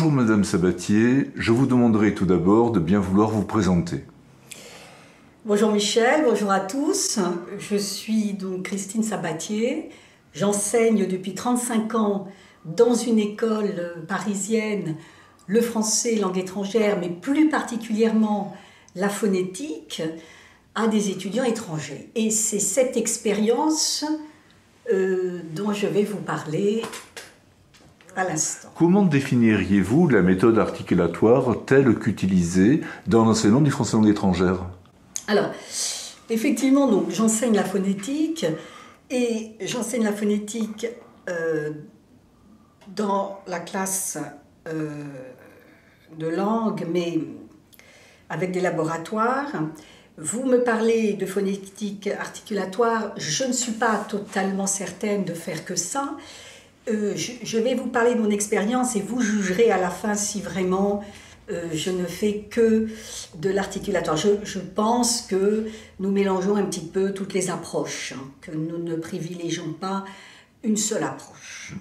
Bonjour Madame Sabatier, je vous demanderai tout d'abord de bien vouloir vous présenter. Bonjour Michel, bonjour à tous. Je suis donc Christine Sabatier. J'enseigne depuis 35 ans dans une école parisienne le français, langue étrangère, mais plus particulièrement la phonétique, à des étudiants étrangers. Et c'est cette expérience dont je vais vous parler à l'instant. Comment définiriez-vous la méthode articulatoire telle qu'utilisée dans l'enseignement du français langue étrangère? Alors, effectivement, donc, j'enseigne la phonétique, et j'enseigne la phonétique dans la classe de langue, mais avec des laboratoires. Vous me parlez de phonétique articulatoire, je ne suis pas totalement certaine de faire que ça. Je vais vous parler de mon expérience et vous jugerez à la fin si vraiment je ne fais que de l'articulatoire. Je pense que nous mélangeons un petit peu toutes les approches, hein, que nous ne privilégions pas une seule approche.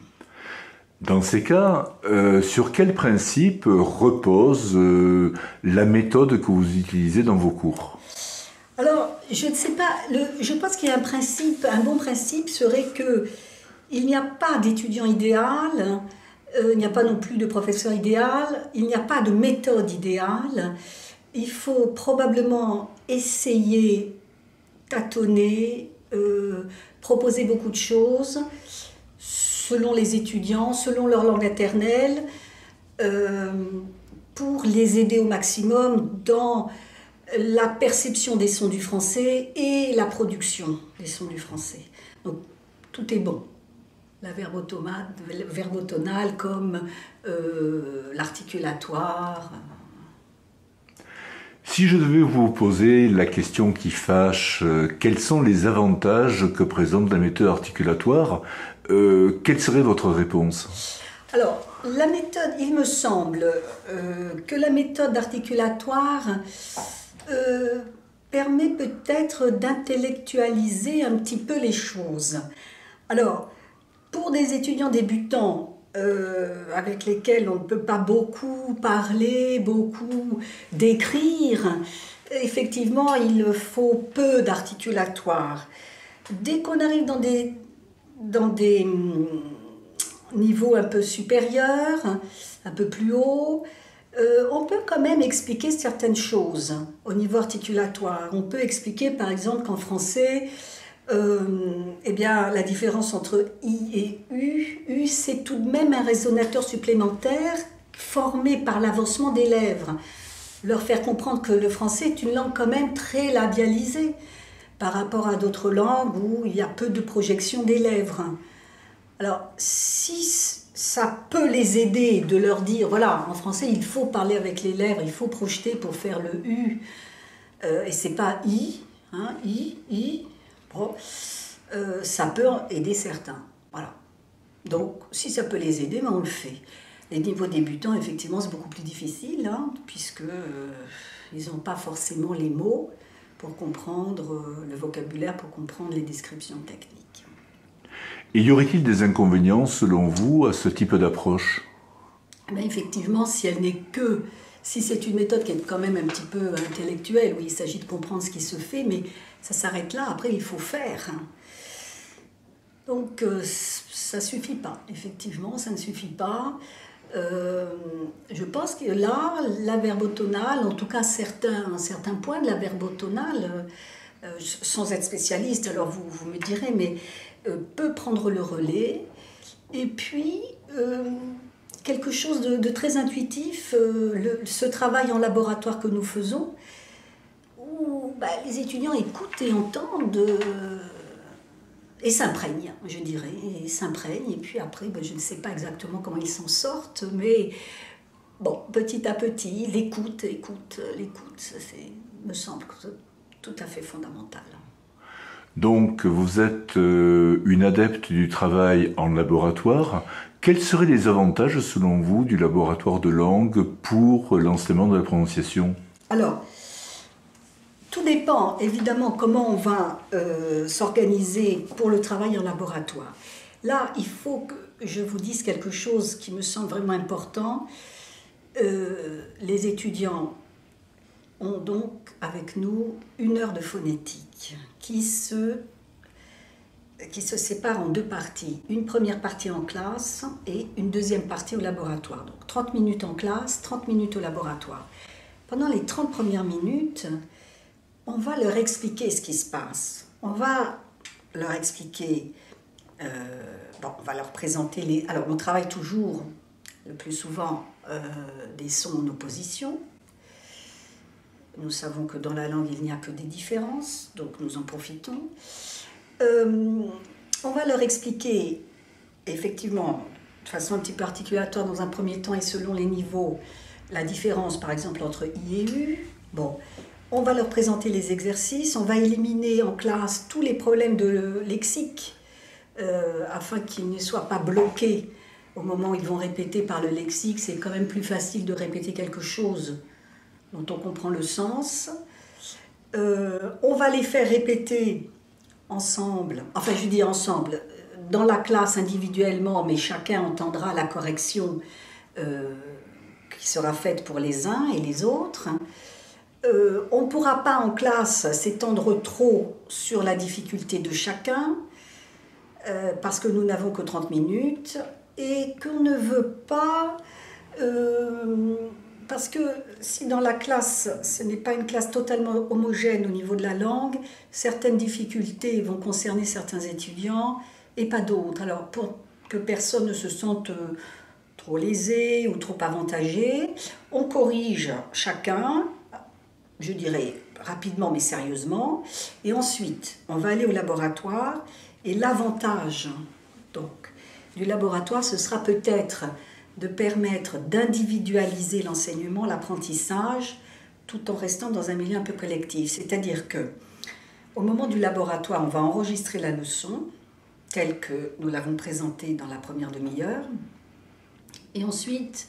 Dans ces cas, sur quel principe repose la méthode que vous utilisez dans vos cours? Alors, je ne sais pas, je pense qu'il y a un bon principe serait que il n'y a pas d'étudiant idéal, il n'y a pas non plus de professeur idéal, il n'y a pas de méthode idéale. Il faut probablement essayer, tâtonner, proposer beaucoup de choses selon les étudiants, selon leur langue maternelle, pour les aider au maximum dans la perception des sons du français et la production des sons du français. Donc, tout est bon. La verbotonale comme l'articulatoire. Si je devais vous poser la question qui fâche, quels sont les avantages que présente la méthode articulatoire, quelle serait votre réponse? Alors, la méthode, il me semble que la méthode articulatoire permet peut-être d'intellectualiser un petit peu les choses. Alors, pour des étudiants débutants avec lesquels on ne peut pas beaucoup parler, beaucoup décrire, effectivement, il faut peu d'articulatoire. Dès qu'on arrive dans des niveaux un peu supérieurs, un peu plus hauts, on peut quand même expliquer certaines choses au niveau articulatoire. On peut expliquer par exemple qu'en français, eh bien, la différence entre I et U, c'est tout de même un résonateur supplémentaire formé par l'avancement des lèvres. Leur faire comprendre que le français est une langue quand même très labialisée par rapport à d'autres langues où il y a peu de projection des lèvres. Alors, si ça peut les aider de leur dire, voilà, en français, il faut parler avec les lèvres, il faut projeter pour faire le U, et c'est pas I, hein, I. Bon, ça peut aider certains. Voilà. Donc, si ça peut les aider, ben on le fait. Les niveaux débutants, effectivement, c'est beaucoup plus difficile, hein, puisque ils n'ont pas forcément les mots pour comprendre le vocabulaire, pour comprendre les descriptions techniques. Et y aurait-il des inconvénients, selon vous, à ce type d'approche? Ben effectivement, si c'est une méthode qui est quand même un petit peu intellectuelle, où il s'agit de comprendre ce qui se fait, mais ça s'arrête là, après il faut faire. Donc ça ne suffit pas, effectivement, ça ne suffit pas. Je pense que là, la verbotonale, en tout cas un certain point de la verbotonale, sans être spécialiste, alors vous me direz, mais peut prendre le relais. Et puis, quelque chose de très intuitif, ce travail en laboratoire que nous faisons, où les étudiants écoutent et entendent et s'imprègnent, je dirais, et puis après, je ne sais pas exactement comment ils s'en sortent, mais bon, petit à petit, l'écoute, ça me semble tout à fait fondamental. Donc, vous êtes une adepte du travail en laboratoire. Quels seraient les avantages, selon vous, du laboratoire de langue pour l'enseignement de la prononciation? Alors, tout dépend évidemment comment on va s'organiser pour le travail en laboratoire. Là, il faut que je vous dise quelque chose qui me semble vraiment important. les étudiants ont donc avec nous 1 heure de phonétique qui se sépare en 2 parties. Une première partie en classe et une deuxième partie au laboratoire. Donc 30 minutes en classe, 30 minutes au laboratoire. Pendant les 30 premières minutes, on va leur expliquer ce qui se passe. On va leur expliquer, on va leur présenter les... Alors on travaille toujours, le plus souvent, des sons en opposition. Nous savons que dans la langue, il n'y a que des différences, donc nous en profitons. On va leur expliquer, effectivement, de façon un petit peu articulatoire dans un premier temps et selon les niveaux, la différence par exemple entre I et U. Bon, on va leur présenter les exercices, on va éliminer en classe tous les problèmes de lexique afin qu'ils ne soient pas bloqués au moment où ils vont répéter par le lexique. C'est quand même plus facile de répéter quelque chose dont on comprend le sens. On va les faire répéter ensemble, enfin je dis ensemble, dans la classe individuellement, mais chacun entendra la correction qui sera faite pour les uns et les autres. On ne pourra pas en classe s'étendre trop sur la difficulté de chacun, parce que nous n'avons que 30 minutes, et qu'on ne veut pas... parce que si dans la classe, ce n'est pas une classe totalement homogène au niveau de la langue, certaines difficultés vont concerner certains étudiants et pas d'autres. Alors pour que personne ne se sente trop lésé ou trop avantagé, on corrige chacun, je dirais rapidement mais sérieusement, et ensuite on va aller au laboratoire, et l'avantage donc du laboratoire, ce sera peut-être de permettre d'individualiser l'enseignement, l'apprentissage, tout en restant dans un milieu un peu collectif. C'est-à-dire que, au moment du laboratoire, on va enregistrer la leçon, telle que nous l'avons présentée dans la première demi-heure, et ensuite,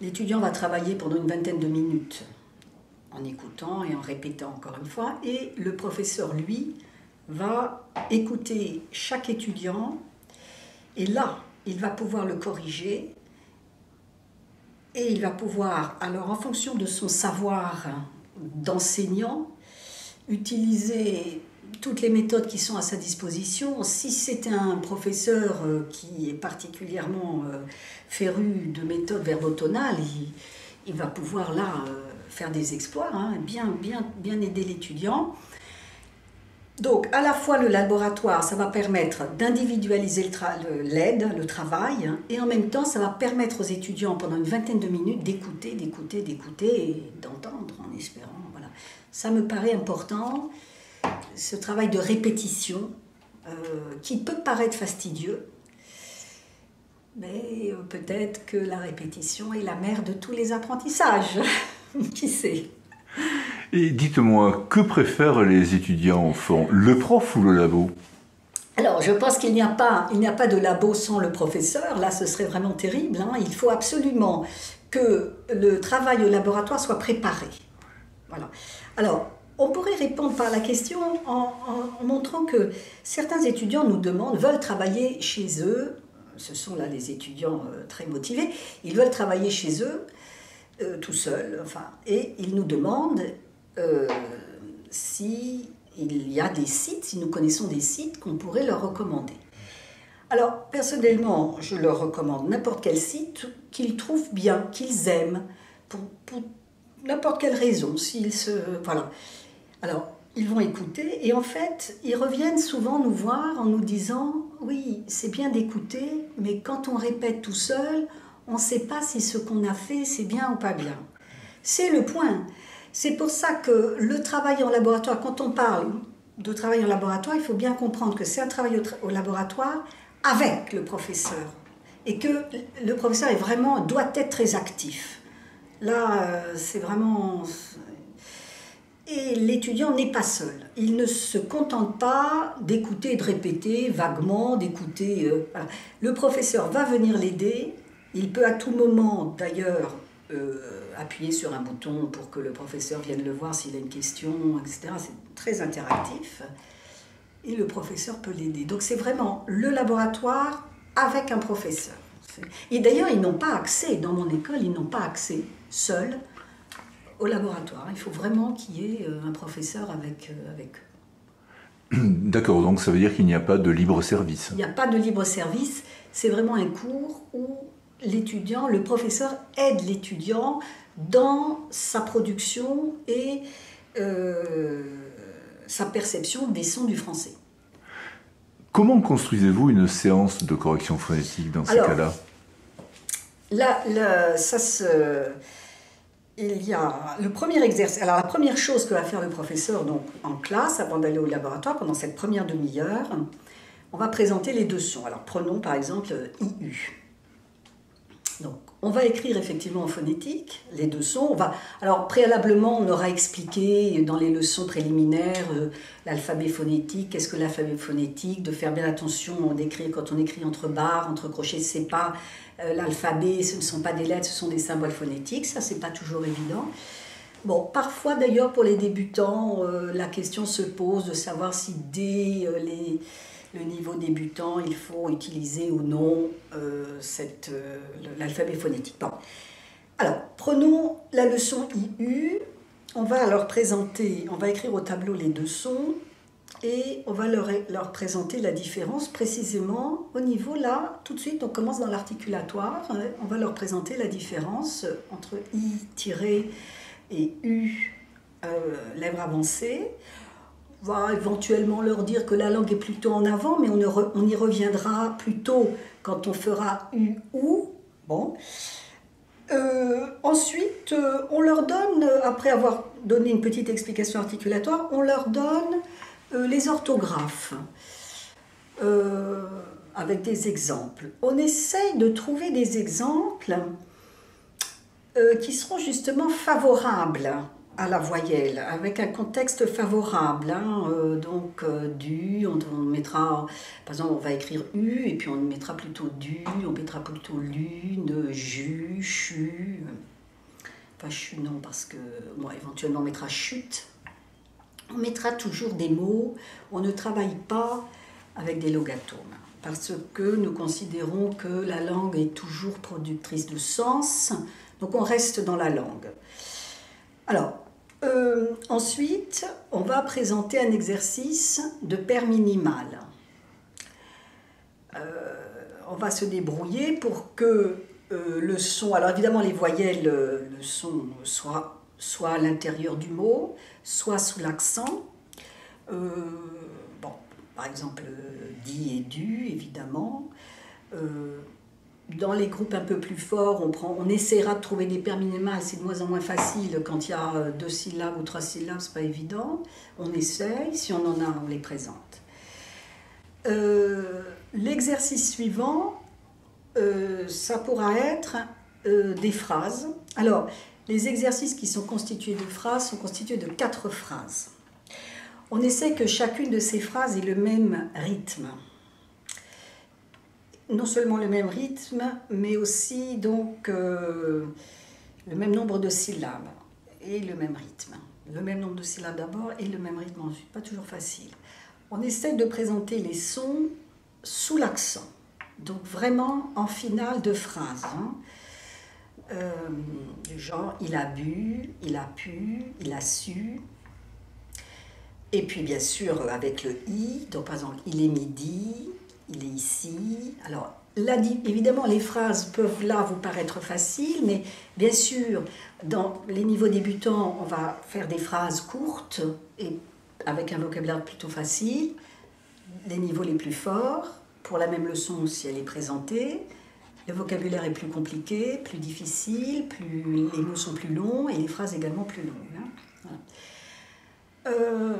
l'étudiant va travailler pendant une vingtaine de minutes, en écoutant et en répétant encore une fois, et le professeur, lui, va écouter chaque étudiant, et là, il va pouvoir le corriger. Et il va pouvoir, alors en fonction de son savoir d'enseignant, utiliser toutes les méthodes qui sont à sa disposition. Si c'est un professeur qui est particulièrement féru de méthodes verbotonales, il va pouvoir là faire des exploits, bien aider l'étudiant. Donc, à la fois le laboratoire, ça va permettre d'individualiser l'aide, le travail, et en même temps, ça va permettre aux étudiants, pendant une vingtaine de minutes, d'écouter et d'entendre, en espérant. Voilà. Ça me paraît important, ce travail de répétition, qui peut paraître fastidieux, mais peut-être que la répétition est la mère de tous les apprentissages. Qui sait ? Et dites-moi, que préfèrent les étudiants au fond, le prof ou le labo? Alors, je pense qu'il n'y a pas de labo sans le professeur. Là, ce serait vraiment terrible. Il faut absolument que le travail au laboratoire soit préparé. Voilà. Alors, on pourrait répondre par la question en montrant que certains étudiants veulent travailler chez eux. Ce sont là les étudiants très motivés. Ils veulent travailler chez eux, tout seuls, et ils nous demandent s'il y a des sites, si nous connaissons des sites qu'on pourrait leur recommander. Alors, personnellement, je leur recommande n'importe quel site qu'ils trouvent bien, qu'ils aiment, pour n'importe quelle raison. Voilà. Alors, ils vont écouter et en fait, ils reviennent souvent nous voir en nous disant « Oui, c'est bien d'écouter, mais quand on répète tout seul, on ne sait pas si ce qu'on a fait, c'est bien ou pas bien. » C'est le point. C'est pour ça que le travail en laboratoire, quand on parle de travail en laboratoire, il faut bien comprendre que c'est un travail au laboratoire avec le professeur. Et que le professeur doit être très actif. Là, c'est vraiment... Et l'étudiant n'est pas seul. Il ne se contente pas d'écouter et de répéter vaguement, d'écouter... Voilà. Le professeur va venir l'aider. Il peut à tout moment, d'ailleurs, appuyer sur un bouton pour que le professeur vienne le voir s'il a une question, etc. C'est très interactif. Et le professeur peut l'aider. Donc c'est vraiment le laboratoire avec un professeur. Et d'ailleurs, ils n'ont pas accès, dans mon école, ils n'ont pas accès seuls au laboratoire. Il faut vraiment qu'il y ait un professeur avec eux. D'accord, donc ça veut dire qu'il n'y a pas de libre service. Il n'y a pas de libre service, c'est vraiment un cours où l'étudiant, le professeur aide l'étudiant dans sa production et sa perception des sons du français. Comment construisez-vous une séance de correction phonétique dans ces cas-là? Il y a le premier exercice. Alors la première chose que va faire le professeur donc, en classe, avant d'aller au laboratoire, pendant cette première demi-heure, on va présenter les deux sons. Alors prenons par exemple IU. Donc on va écrire effectivement en phonétique les deux sons. Alors préalablement, on aura expliqué dans les leçons préliminaires l'alphabet phonétique, qu'est-ce que l'alphabet phonétique, de faire bien attention d'écrire quand on écrit entre barres, entre crochets, c'est pas l'alphabet, ce ne sont pas des lettres, ce sont des symboles phonétiques, ça c'est pas toujours évident. Bon, parfois d'ailleurs pour les débutants, la question se pose de savoir si dès le niveau débutant, il faut utiliser ou non l'alphabet phonétique. Bon. Alors, prenons la leçon IU, on va alors présenter, on va écrire au tableau les deux sons et on va leur présenter la différence précisément au niveau là, tout de suite on commence dans l'articulatoire, on va leur présenter la différence entre I- et U, lèvres avancées. On va éventuellement leur dire que la langue est plutôt en avant, mais on y reviendra plutôt quand on fera U ou. Bon. Ensuite, on leur donne, après avoir donné une petite explication articulatoire, on leur donne les orthographes avec des exemples. On essaye de trouver des exemples qui seront justement favorables à la voyelle, avec un contexte favorable. Donc, du, on mettra, par exemple, on va écrire U, et puis on mettra plutôt du, on mettra plutôt lune, jus, chu. Enfin, chu, non, parce que, bon, éventuellement, on mettra chute. On mettra toujours des mots, on ne travaille pas avec des logatomes, parce que nous considérons que la langue est toujours productrice de sens, donc on reste dans la langue. Alors, ensuite, on va présenter un exercice de paire minimale. On va se débrouiller pour que le son, alors évidemment les voyelles, le son soit à l'intérieur du mot, soit sous l'accent. Bon, par exemple, dit et du, évidemment. Dans les groupes un peu plus forts, on essaiera de trouver des paires minimales, c'est de moins en moins facile quand il y a 2 syllabes ou 3 syllabes, c'est pas évident. On essaye, si on en a, on les présente. L'exercice suivant, ça pourra être des phrases. Alors, les exercices qui sont constitués de phrases sont constitués de 4 phrases. On essaie que chacune de ces phrases ait le même rythme. Non seulement le même rythme, mais aussi donc le même nombre de syllabes et le même rythme. Le même nombre de syllabes d'abord et le même rythme ensuite, pas toujours facile. On essaie de présenter les sons sous l'accent, donc vraiment en finale de phrase. Du genre, il a bu, il a pu, il a su. Et puis bien sûr avec le i, donc par exemple, il est midi, il est ici. Alors là, évidemment, les phrases peuvent là vous paraître faciles, mais bien sûr, dans les niveaux débutants, on va faire des phrases courtes et avec un vocabulaire plutôt facile. Les niveaux les plus forts, pour la même leçon si elle est présentée, le vocabulaire est plus compliqué, plus difficile, les mots sont plus longs et les phrases également plus longues. Voilà.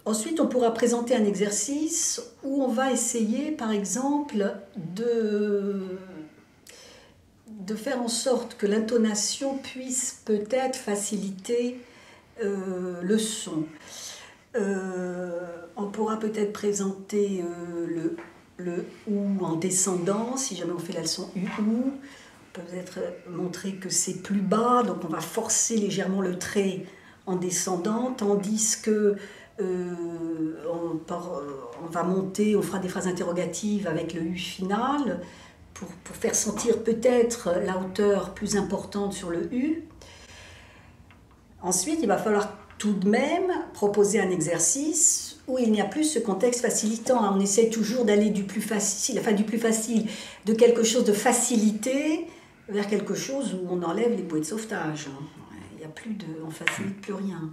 Ensuite, on pourra présenter un exercice où on va essayer, par exemple, de faire en sorte que l'intonation puisse peut-être faciliter le son. On pourra peut-être présenter le ou en descendant, si jamais on fait la leçon u ou. On peut peut-être montrer que c'est plus bas, donc on va forcer légèrement le trait en descendant, tandis que on va monter, on fera des phrases interrogatives avec le U final, pour faire sentir peut-être la hauteur plus importante sur le U. Ensuite, il va falloir tout de même proposer un exercice où il n'y a plus ce contexte facilitant. On essaie toujours d'aller du plus facile, de quelque chose de facilité vers quelque chose où on enlève les bouées de sauvetage. Il n'y a plus de, on ne facilite plus rien.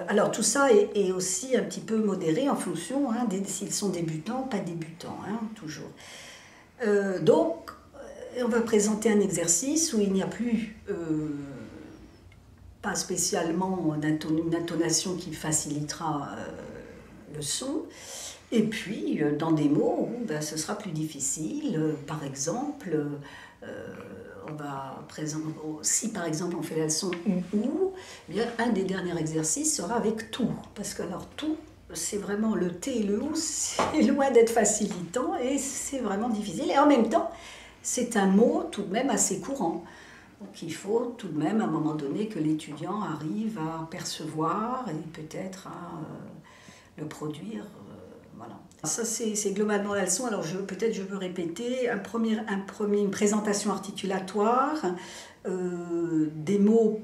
Alors tout ça est aussi un petit peu modéré en fonction s'ils sont débutants, pas débutants, toujours. Donc, on va présenter un exercice où il n'y a plus, pas spécialement une intonation qui facilitera le son, et puis dans des mots où ce sera plus difficile. Par exemple, si par exemple on fait la leçon ou, bien un des derniers exercices sera avec tout, parce que alors tout, c'est vraiment le T et le OU, c'est loin d'être facilitant et c'est vraiment difficile. Et en même temps, c'est un mot tout de même assez courant. Donc il faut tout de même à un moment donné que l'étudiant arrive à percevoir et peut-être à le produire. Voilà. Ça c'est globalement la leçon. Alors peut-être je veux répéter une présentation articulatoire, des mots,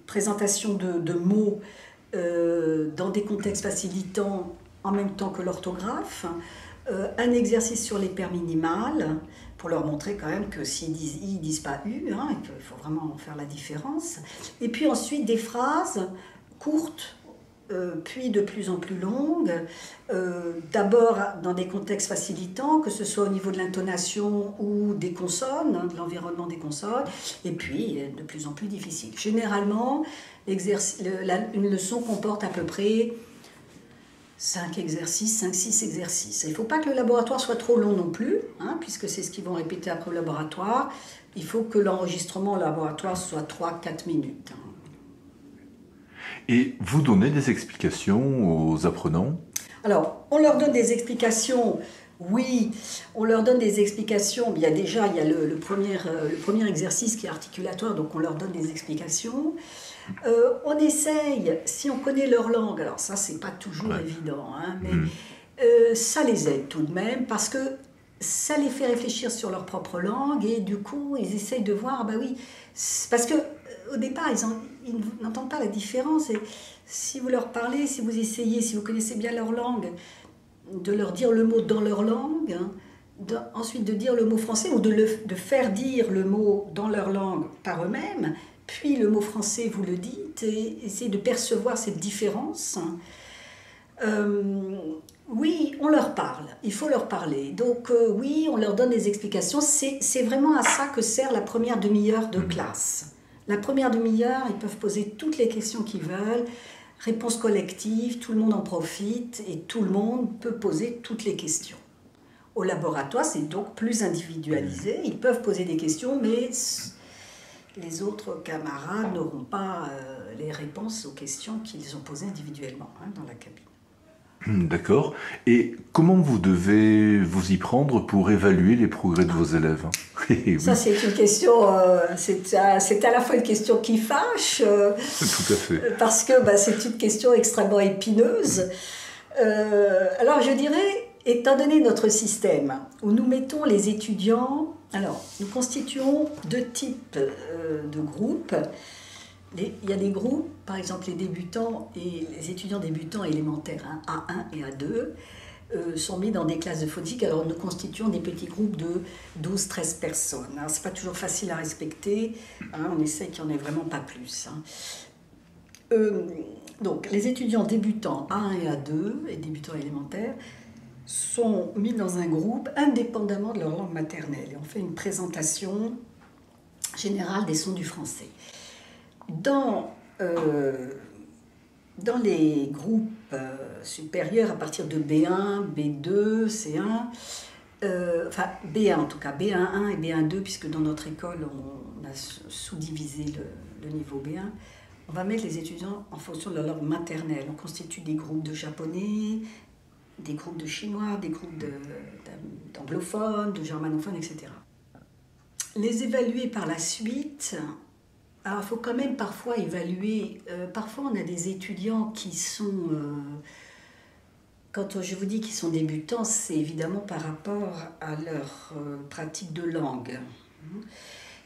présentation de mots dans des contextes facilitants en même temps que l'orthographe, un exercice sur les paires minimales pour leur montrer quand même que s'ils disent I, ils disent pas U, et qu'il faut vraiment faire la différence. Et puis ensuite des phrases courtes, puis de plus en plus longues, d'abord dans des contextes facilitants, que ce soit au niveau de l'intonation ou des consonnes, de l'environnement des consonnes, et puis de plus en plus difficiles. Généralement, une leçon comporte à peu près 5 exercices, 5-6 exercices. Il ne faut pas que le laboratoire soit trop long non plus, puisque c'est ce qu'ils vont répéter après le laboratoire. Il faut que l'enregistrement au laboratoire soit 3-4 minutes. Et vous donnez des explications aux apprenants? Alors, on leur donne des explications, oui, on leur donne des explications. Il y a le premier exercice qui est articulatoire, donc on leur donne des explications. On essaye, si on connaît leur langue, alors ça c'est pas toujours évident, mais ça les aide tout de même, parce que ça les fait réfléchir sur leur propre langue, et du coup ils essayent de voir, parce que au départ ils n'entendent pas la différence, et si vous leur parlez, si vous essayez, si vous connaissez bien leur langue, de leur dire le mot dans leur langue, ensuite de dire le mot français, ou de faire dire le mot dans leur langue par eux-mêmes, puis le mot français vous le dites, et essayez de percevoir cette différence. Oui, on leur parle, il faut leur parler. Donc oui, on leur donne des explications. C'est vraiment à ça que sert la première demi-heure de classe. La première demi-heure, ils peuvent poser toutes les questions qu'ils veulent, réponse collective, tout le monde en profite et tout le monde peut poser toutes les questions. Au laboratoire, c'est donc plus individualisé. Ils peuvent poser des questions, mais les autres camarades n'auront pas les réponses aux questions qu'ils ont posées individuellement dans la cabine. D'accord. Et comment vous devez vous y prendre pour évaluer les progrès de vos élèves? Ça, c'est une question, c'est à la fois une question qui fâche, tout à fait. Parce que c'est une question extrêmement épineuse. Alors, je dirais, étant donné notre système, où nous mettons les étudiants, alors, nous constituons 2 types de groupes. Il y a des groupes, par exemple les débutants et les étudiants débutants élémentaires, A1 et A2, sont mis dans des classes de phonétique. Alors nous constituons des petits groupes de 12-13 personnes. Alors c'est pas toujours facile à respecter, on essaie qu'il n'y en ait vraiment pas plus. Donc les étudiants débutants A1 et A2, et débutants élémentaires, sont mis dans un groupe indépendamment de leur langue maternelle. Et on fait une présentation générale des sons du français. Dans les groupes supérieurs, à partir de B1, B2, C1, enfin B1 en tout cas, B1.1 et B1.2, puisque dans notre école on a sous-divisé le niveau B1, on va mettre les étudiants en fonction de leur langue maternelle. On constitue des groupes de japonais, des groupes de chinois, des groupes d'anglophones, de germanophones, etc. Les évaluer par la suite. Alors, il faut quand même parfois évaluer. Parfois, on a des étudiants qui sont Quand je vous dis qu'ils sont débutants, c'est évidemment par rapport à leur pratique de langue.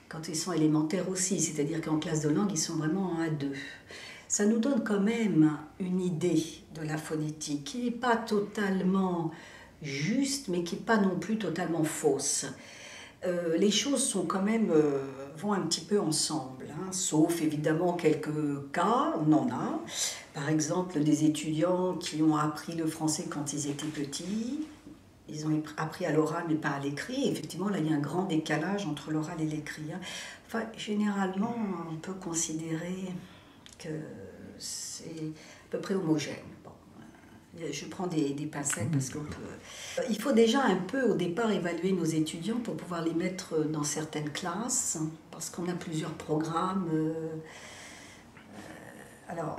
Quand ils sont élémentaires aussi, c'est-à-dire qu'en classe de langue, ils sont vraiment en A2. Ça nous donne quand même une idée de la phonétique qui n'est pas totalement juste, mais qui n'est pas non plus totalement fausse. Les choses sont quand même, vont un petit peu ensemble, hein, sauf évidemment quelques cas, on en a. Par exemple, des étudiants qui ont appris le français quand ils étaient petits, ils ont appris à l'oral mais pas à l'écrit. Effectivement, là, il y a un grand décalage entre l'oral et l'écrit. Hein. Enfin, généralement, on peut considérer que c'est à peu près homogène. Bon, je prends des pincettes parce qu'on peut... Il faut déjà un peu au départ évaluer nos étudiants pour pouvoir les mettre dans certaines classes, parce qu'on a plusieurs programmes. Alors,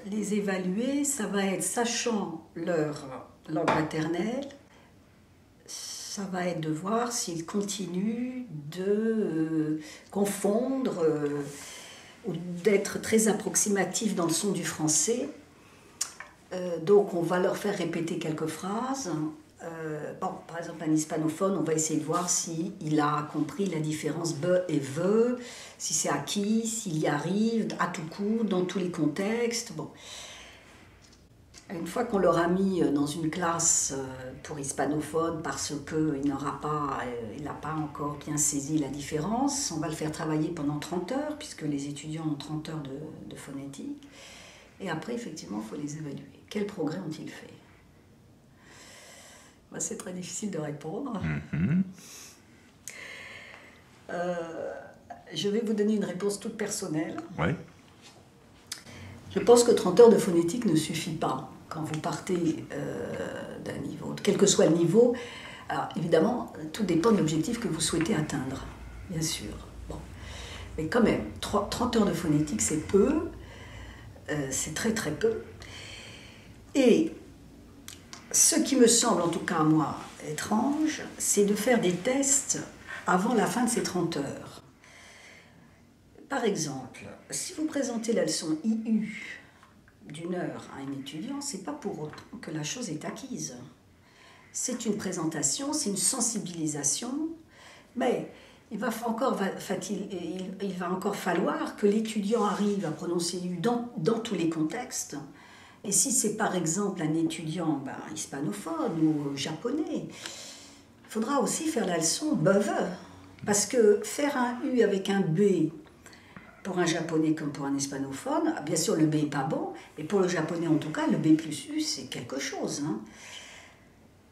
les évaluer, ça va être sachant leur langue maternelle, ça va être de voir s'ils continuent de confondre ou d'être très approximatifs dans le son du français. Donc on va leur faire répéter quelques phrases. Par exemple, un hispanophone, on va essayer de voir s'il a compris la différence be et ve, si c'est acquis, s'il y arrive, à tout coup, dans tous les contextes. Bon. Une fois qu'on leur a mis dans une classe pour hispanophone parce qu'il n'a pas encore bien saisi la différence, on va le faire travailler pendant 30 heures, puisque les étudiants ont 30 heures de phonétique. Et après, effectivement, il faut les évaluer. Quel progrès ont-ils fait? C'est très difficile de répondre. Je vais vous donner une réponse toute personnelle. Oui. Je pense que 30 heures de phonétique ne suffit pas quand vous partez d'un niveau, quel que soit le niveau. Alors évidemment, tout dépend de l'objectif que vous souhaitez atteindre, bien sûr. Bon. Mais quand même, 30 heures de phonétique, c'est peu, c'est très très peu. Et ce qui me semble, en tout cas à moi, étrange, c'est de faire des tests avant la fin de ces 30 heures. Par exemple, si vous présentez la leçon IU d'une heure à un étudiant, c'est pas pour autant que la chose est acquise. C'est une présentation, c'est une sensibilisation, mais il va encore falloir que l'étudiant arrive à prononcer IU dans tous les contextes. Et si c'est par exemple un étudiant hispanophone ou japonais, il faudra aussi faire la leçon BEVE. Parce que faire un U avec un B pour un japonais comme pour un hispanophone, bien sûr le B n'est pas bon, mais pour le japonais en tout cas, le B plus U c'est quelque chose. Hein.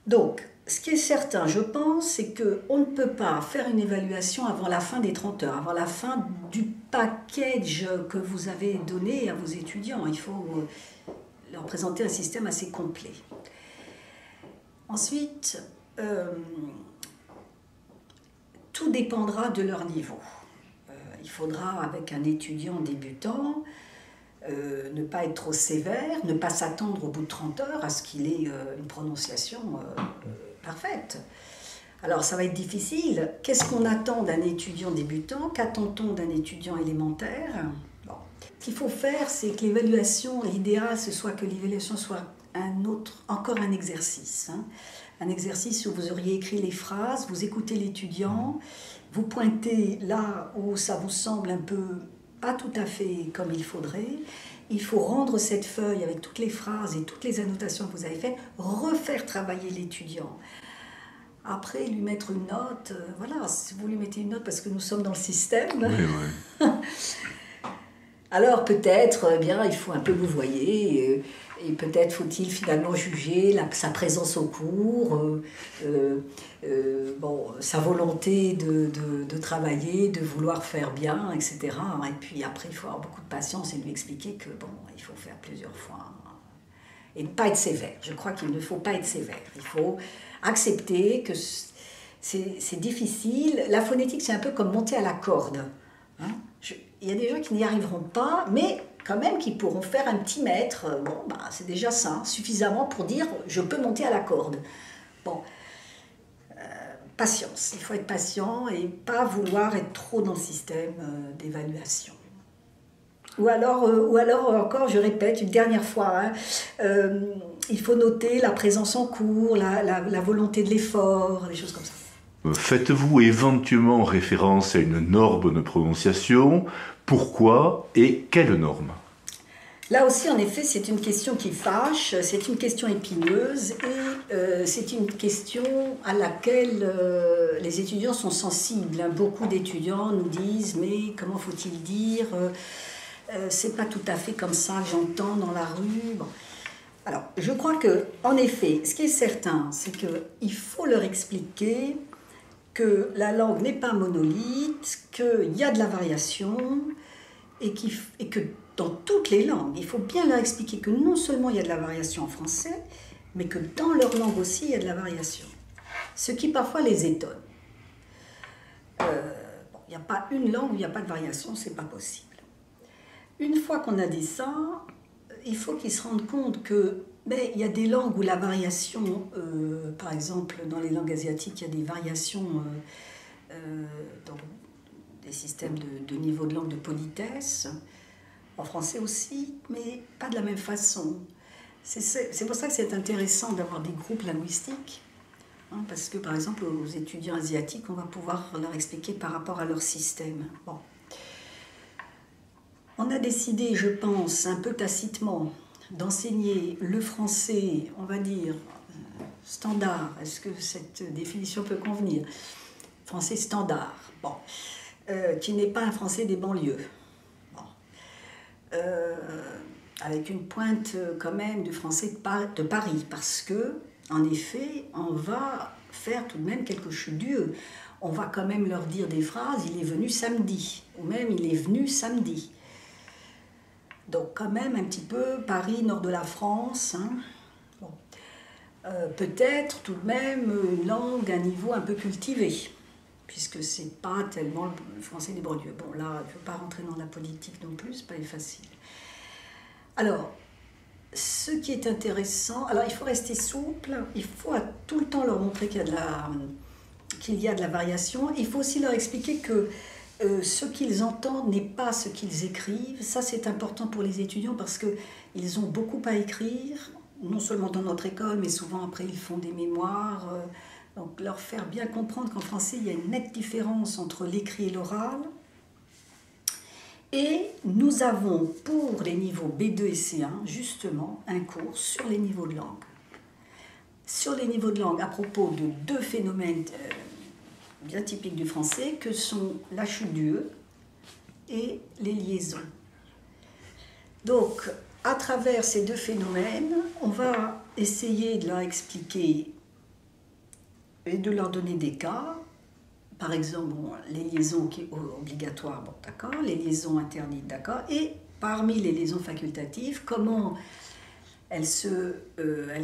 Donc, ce qui est certain, je pense, c'est qu'on ne peut pas faire une évaluation avant la fin des 30 heures, avant la fin du package que vous avez donné à vos étudiants. Il faut leur présenter un système assez complet. Ensuite, tout dépendra de leur niveau. Il faudra, avec un étudiant débutant, ne pas être trop sévère, ne pas s'attendre au bout de 30 heures à ce qu'il ait une prononciation parfaite. Alors, ça va être difficile. Qu'est-ce qu'on attend d'un étudiant débutant? Qu'attend-on d'un étudiant élémentaire? Bon. Ce qu'il faut faire, c'est que l'évaluation, l'idéal, ce soit que l'évaluation soit encore un exercice. Hein. Un exercice où vous auriez écrit les phrases, vous écoutez l'étudiant, vous pointez là où ça vous semble un peu pas tout à fait comme il faudrait. Il faut rendre cette feuille avec toutes les phrases et toutes les annotations que vous avez faites, refaire travailler l'étudiant. Après, lui mettre une note, voilà, si vous lui mettez une note parce que nous sommes dans le système. Oui, oui. Alors peut-être, il faut un peu vous voyez, et peut-être faut-il finalement juger sa présence au cours, sa volonté de travailler, de vouloir faire bien, etc. Et puis après, il faut avoir beaucoup de patience et lui expliquer que il faut faire plusieurs fois. Et ne pas être sévère. Je crois qu'il ne faut pas être sévère. Il faut accepter que c'est difficile. La phonétique, c'est un peu comme monter à la corde. Hein? Il y a des gens qui n'y arriveront pas, mais quand même qui pourront faire un petit mètre. C'est déjà ça, suffisamment pour dire « je peux monter à la corde ». Bon, patience, il faut être patient et pas vouloir être trop dans le système d'évaluation. Ou alors encore, je répète une dernière fois, il faut noter la présence en cours, la volonté de l'effort, des choses comme ça. Faites-vous éventuellement référence à une norme de prononciation? Pourquoi et quelle norme? Là aussi, en effet, c'est une question qui fâche, c'est une question épineuse et c'est une question à laquelle les étudiants sont sensibles. Beaucoup d'étudiants nous disent « mais comment faut-il dire c'est pas tout à fait comme ça que j'entends dans la rue. » Bon. Alors, je crois que, en effet, ce qui est certain, c'est qu'il faut leur expliquer que la langue n'est pas monolithe, qu'il y a de la variation et que dans toutes les langues, il faut bien leur expliquer que non seulement il y a de la variation en français, mais que dans leur langue aussi, il y a de la variation. Ce qui parfois les étonne. Il n'y a pas une langue où il n'y a pas de variation, c'est pas possible. Une fois qu'on a dit ça, il faut qu'ils se rendent compte que il y a des langues où la variation, par exemple dans les langues asiatiques, il y a des variations dans des systèmes de niveau de langue de politesse, en français aussi, mais pas de la même façon. C'est pour ça que c'est intéressant d'avoir des groupes linguistiques, hein, parce que par exemple aux étudiants asiatiques, on va pouvoir leur expliquer par rapport à leur système. Bon. On a décidé, je pense, un peu tacitement, d'enseigner le français, on va dire, standard. Est-ce que cette définition peut convenir? Français standard, bon, qui n'est pas un français des banlieues. Bon. Avec une pointe quand même du français de Paris, parce que, en effet, on va faire tout de même quelque chose Dieu. On va quand même leur dire des phrases, il est venu samedi, ou même il est venu samedi. Donc quand même un petit peu Paris, nord de la France. Hein. Bon. Peut-être tout de même une langue à un niveau un peu cultivé, puisque c'est pas tellement le français des banlieues. Bon là, je ne veux pas rentrer dans la politique non plus, c'est pas facile. Alors, ce qui est intéressant, alors il faut rester souple, il faut tout le temps leur montrer qu'il y a de la variation. Il faut aussi leur expliquer que ce qu'ils entendent n'est pas ce qu'ils écrivent. Ça, c'est important pour les étudiants parce qu'ils ont beaucoup à écrire, non seulement dans notre école, mais souvent après ils font des mémoires. Donc leur faire bien comprendre qu'en français, il y a une nette différence entre l'écrit et l'oral. Et nous avons pour les niveaux B2 et C1, justement, un cours sur les niveaux de langue. Sur les niveaux de langue, à propos de deux phénomènes bien typiques du français, que sont la chute du E et les liaisons. Donc, à travers ces deux phénomènes, on va essayer de leur expliquer et de leur donner des cas. Par exemple, bon, les liaisons obligatoires, bon, d'accord, les liaisons interdites, d'accord, et parmi les liaisons facultatives, comment elles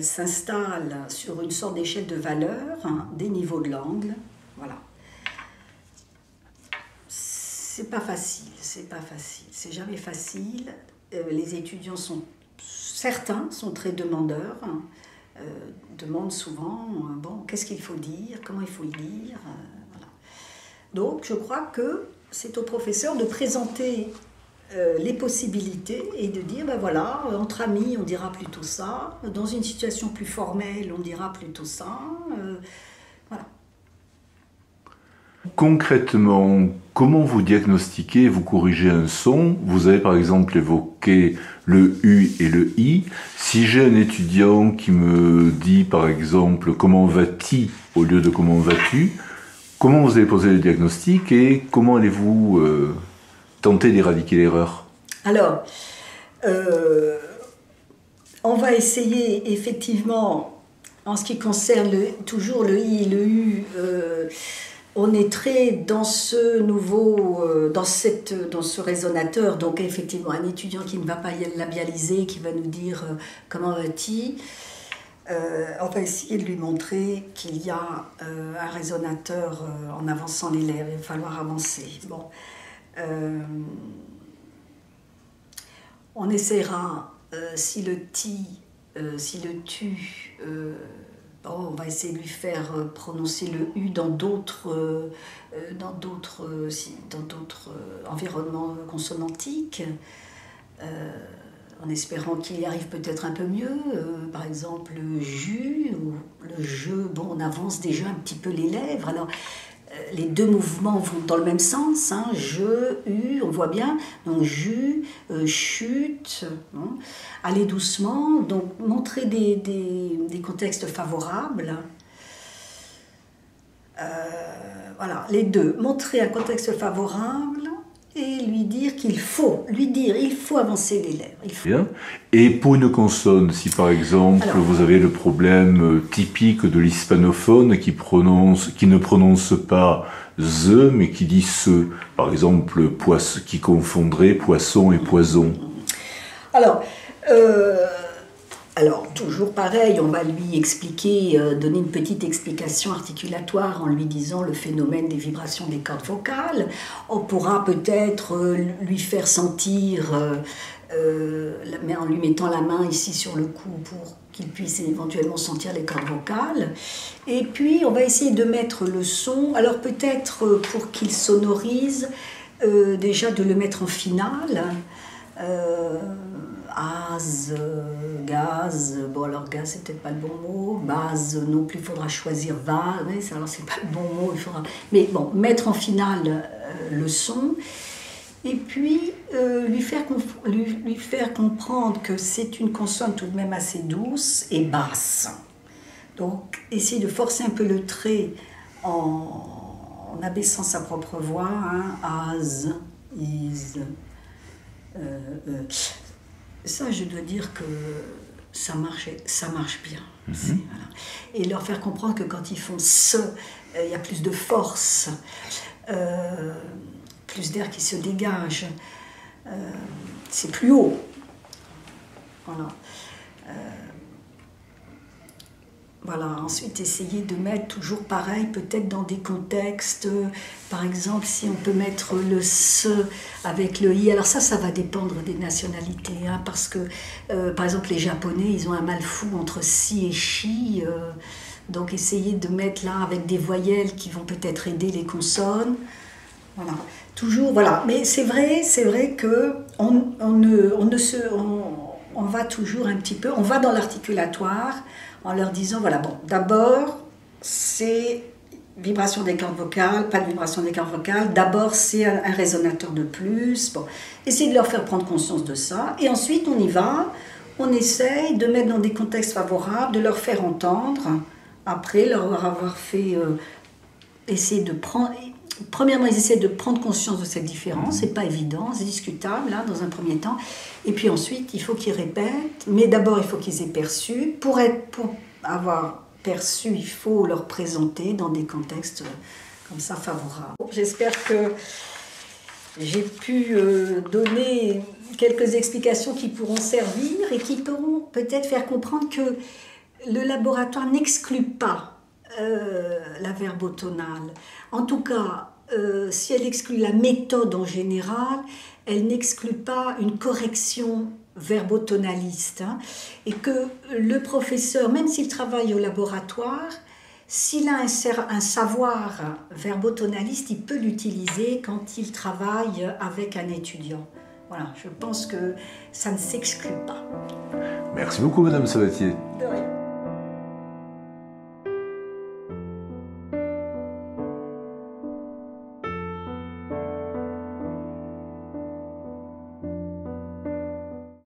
s'installent sur une sorte d'échelle de valeur, hein, des niveaux de langue, voilà. C'est pas facile, c'est jamais facile. Les étudiants certains sont très demandeurs, hein, demandent souvent, bon, qu'est-ce qu'il faut dire, comment il faut le dire. Donc, je crois que c'est au professeur de présenter les possibilités et de dire, ben voilà, entre amis, on dira plutôt ça, dans une situation plus formelle, on dira plutôt ça, voilà. Concrètement, comment vous diagnostiquez, vous corrigez un son? Vous avez par exemple évoqué le U et le I. Si j'ai un étudiant qui me dit par exemple « comment vas-tu » au lieu de « comment vas-tu », comment vous allez poser le diagnostic et comment allez-vous tenter d'éradiquer l'erreur? Alors, on va essayer effectivement, en ce qui concerne toujours le I et le U, on est très dans ce nouveau, dans ce résonateur, donc effectivement un étudiant qui ne va pas labialiser, qui va nous dire comment vas-tu, on va essayer de lui montrer qu'il y a un résonateur en avançant les lèvres, il va falloir avancer. Bon. On essaiera, si le ti, si le tu, on va essayer de lui faire prononcer le U dans d'autres environnements consonantiques. en espérant qu'il y arrive peut-être un peu mieux. Par exemple, le jus ou le je, bon, on avance déjà un petit peu les lèvres. Alors, les deux mouvements vont dans le même sens, hein, je, u, on voit bien, donc jus, chute, hein, aller doucement, donc montrer des contextes favorables. Voilà, les deux, montrer un contexte favorable et lui dire qu'il faut, il faut avancer les lèvres. Il faut. Bien. Et pour une consonne, si par exemple vous avez le problème typique de l'hispanophone qui ne prononce pas ze mais qui dit se, par exemple qui confondrait poisson et poison. Alors, toujours pareil, on va lui expliquer, donner une petite explication articulatoire en lui disant le phénomène des vibrations des cordes vocales. On pourra peut-être lui faire sentir, en lui mettant la main ici sur le cou pour qu'il puisse éventuellement sentir les cordes vocales. Et puis, on va essayer de mettre le son. Alors, peut-être pour qu'il sonorise, déjà de le mettre en finale. Az, gaz, bon alors gaz c'est peut-être pas le bon mot, base non plus, il faudra choisir va, oui, alors c'est pas le bon mot, il faudra... Mais bon, mettre en finale le son, et puis lui faire comprendre que c'est une consonne tout de même assez douce et basse. Donc essayer de forcer un peu le trait en abaissant sa propre voix, hein, az, is... Ça, je dois dire que ça marche bien. Voilà. Et leur faire comprendre que quand ils font ce, il y a plus de force, plus d'air qui se dégage, c'est plus haut. Voilà. Voilà, ensuite essayer de mettre toujours pareil, peut-être dans des contextes, par exemple si on peut mettre le se avec le i, alors ça va dépendre des nationalités, hein, parce que par exemple les Japonais, ils ont un mal fou entre si et chi, donc essayer de mettre là avec des voyelles qui vont peut-être aider les consonnes, voilà, toujours, voilà, mais c'est vrai que on va toujours un petit peu, on va dans l'articulatoire, en leur disant, voilà, bon, d'abord, c'est vibration des cordes vocales, pas de vibration des cordes vocales, d'abord, c'est un résonateur de plus, bon, essayez de leur faire prendre conscience de ça, et ensuite, on y va, on essaye de mettre dans des contextes favorables, de leur faire entendre, après leur avoir fait, essayer de prendre... Premièrement, ils essaient de prendre conscience de cette différence, c'est pas évident, c'est discutable hein, dans un premier temps. Et puis ensuite, il faut qu'ils répètent, mais d'abord il faut qu'ils aient perçu. Pour avoir perçu, il faut leur présenter dans des contextes comme ça favorables. J'espère que j'ai pu donner quelques explications qui pourront servir et qui pourront peut-être faire comprendre que le laboratoire n'exclut pas la verbotonale. En tout cas, si elle exclut la méthode en général, elle n'exclut pas une correction verbotonaliste. Hein, et que le professeur, même s'il travaille au laboratoire, s'il a un savoir verbotonaliste, il peut l'utiliser quand il travaille avec un étudiant. Voilà, je pense que ça ne s'exclut pas. Merci beaucoup, Madame Sabatier. De